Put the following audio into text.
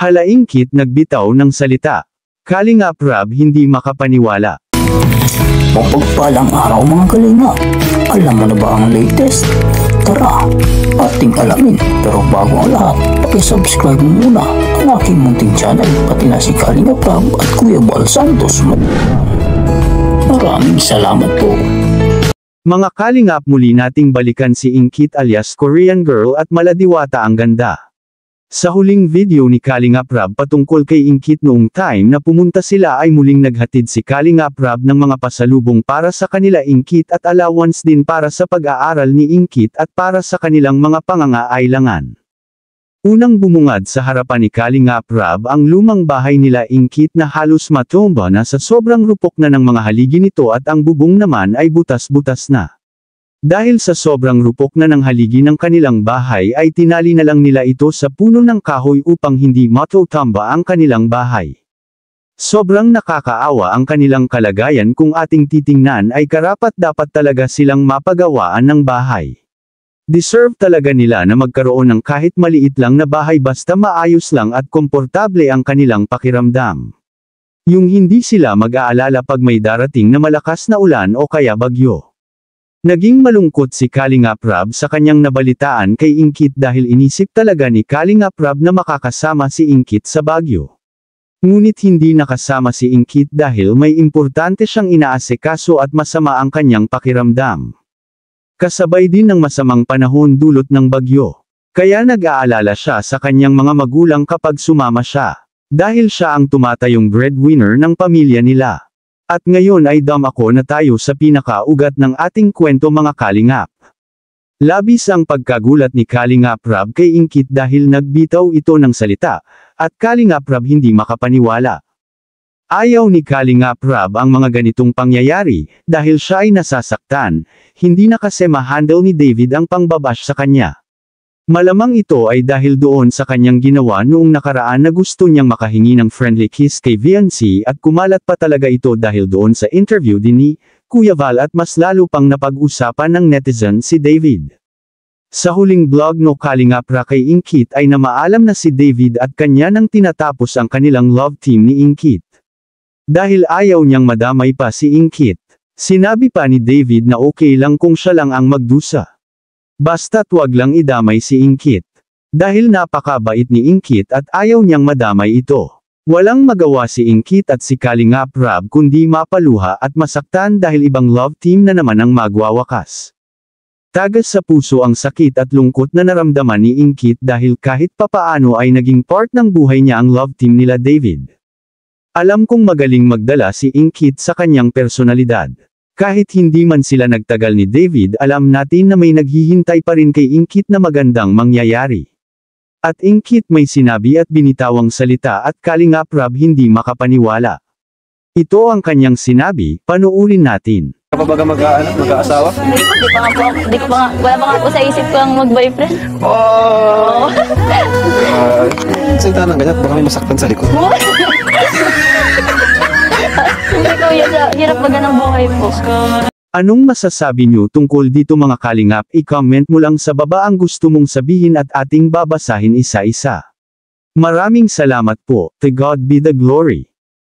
Hala Ingkit nagbitaw ng salita. Kalingap Rab hindi makapaniwala. Mapagpalang araw mga kalinga. Alam mo na ba ang latest? Tara, ating alamin. Pero bago ang lahat, paki-subscribe mo muna ang aking munting channel, pati na si Kalingap Rab at Kuya Bal Santos. Maraming salamat po. Mga kalingap, muli nating balikan si Ingkit alias Korean Girl at maladiwata ang ganda. Sa huling video ni Kalingap Rab patungkol kay Ingkit noong time na pumunta sila ay muling naghatid si Kalingap Rab ng mga pasalubong para sa kanila Ingkit at allowance din para sa pag-aaral ni Ingkit at para sa kanilang mga pangangailangan. Unang bumungad sa harapan ni Kalingap Rab ang lumang bahay nila Ingkit na halos matumba na sa sobrang rupok na ng mga haligi nito at ang bubong naman ay butas-butas na. Dahil sa sobrang rupok na ng haligi ng kanilang bahay ay tinali na lang nila ito sa puno ng kahoy upang hindi matutamba ang kanilang bahay. Sobrang nakakaawa ang kanilang kalagayan kung ating titingnan ay karapat-dapat talaga silang mapagawaan ng bahay. Deserve talaga nila na magkaroon ng kahit maliit lang na bahay basta maayos lang at komportable ang kanilang pakiramdam. Yung hindi sila mag-aalala pag may darating na malakas na ulan o kaya bagyo. Naging malungkot si Kalingap Rab sa kanyang nabalitaan kay Ingkit dahil inisip talaga ni Kalingap Rab na makakasama si Ingkit sa Baguio. Ngunit hindi nakasama si Ingkit dahil may importante siyang inaasikaso at masama ang kanyang pakiramdam. Kasabay din ng masamang panahon dulot ng bagyo. Kaya nag-aalala siya sa kanyang mga magulang kapag sumama siya. Dahil siya ang tumatayong breadwinner ng pamilya nila. At ngayon ay dumako na tayo sa pinakaugat ng ating kwento mga kalingap. Labis ang pagkagulat ni Kalingap Rab kay Ingkit dahil nagbitaw ito ng salita, at Kalingap Rab hindi makapaniwala. Ayaw ni Kalingap Rab ang mga ganitong pangyayari, dahil siya ay nasasaktan, hindi na kasi ma-handle ni David ang pangbabash sa kanya. Malamang ito ay dahil doon sa kanyang ginawa noong nakaraan na gusto niyang makahingi ng friendly kiss kay Viancy at kumalat pa talaga ito dahil doon sa interview din ni Kuya Val at mas lalo pang napag-usapan ng netizen si David. Sa huling vlog no Kalingap Ra kay Ingkit ay namaalam na si David at kanya nang tinatapos ang kanilang love team ni Ingkit. Dahil ayaw niyang madamay pa si Ingkit, sinabi pa ni David na okay lang kung siya lang ang magdusa. Basta't wag lang idamay si Ingkit. Dahil napakabait ni Ingkit at ayaw niyang madamay ito. Walang magawa si Ingkit at si Kalingap Rab kundi mapaluha at masaktan dahil ibang love team na naman ang magwawakas. Tagas sa puso ang sakit at lungkot na naramdaman ni Ingkit dahil kahit papaano ay naging part ng buhay niya ang love team nila David. Alam kong magaling magdala si Ingkit sa kanyang personalidad. Kahit hindi man sila nagtagal ni David, alam natin na may naghihintay pa rin kay Ingkit na magandang mangyayari. At Ingkit may sinabi at binitawang salita at Kalingap Rab hindi makapaniwala. Ito ang kanyang sinabi, panuurin natin. Ano ba mag-aasawa? Di ko pa nga, wala pa nga po sa isip ko ang mag-boyfriend. Oh! Salita ng ganyan, baka may masaktan sa likod. Hindi ko, hirap ba ng buhay po. Anong masasabi niyo tungkol dito mga kalingap? I-comment mo lang sa baba ang gusto mong sabihin at ating babasahin isa-isa. Maraming salamat po. To God be the glory.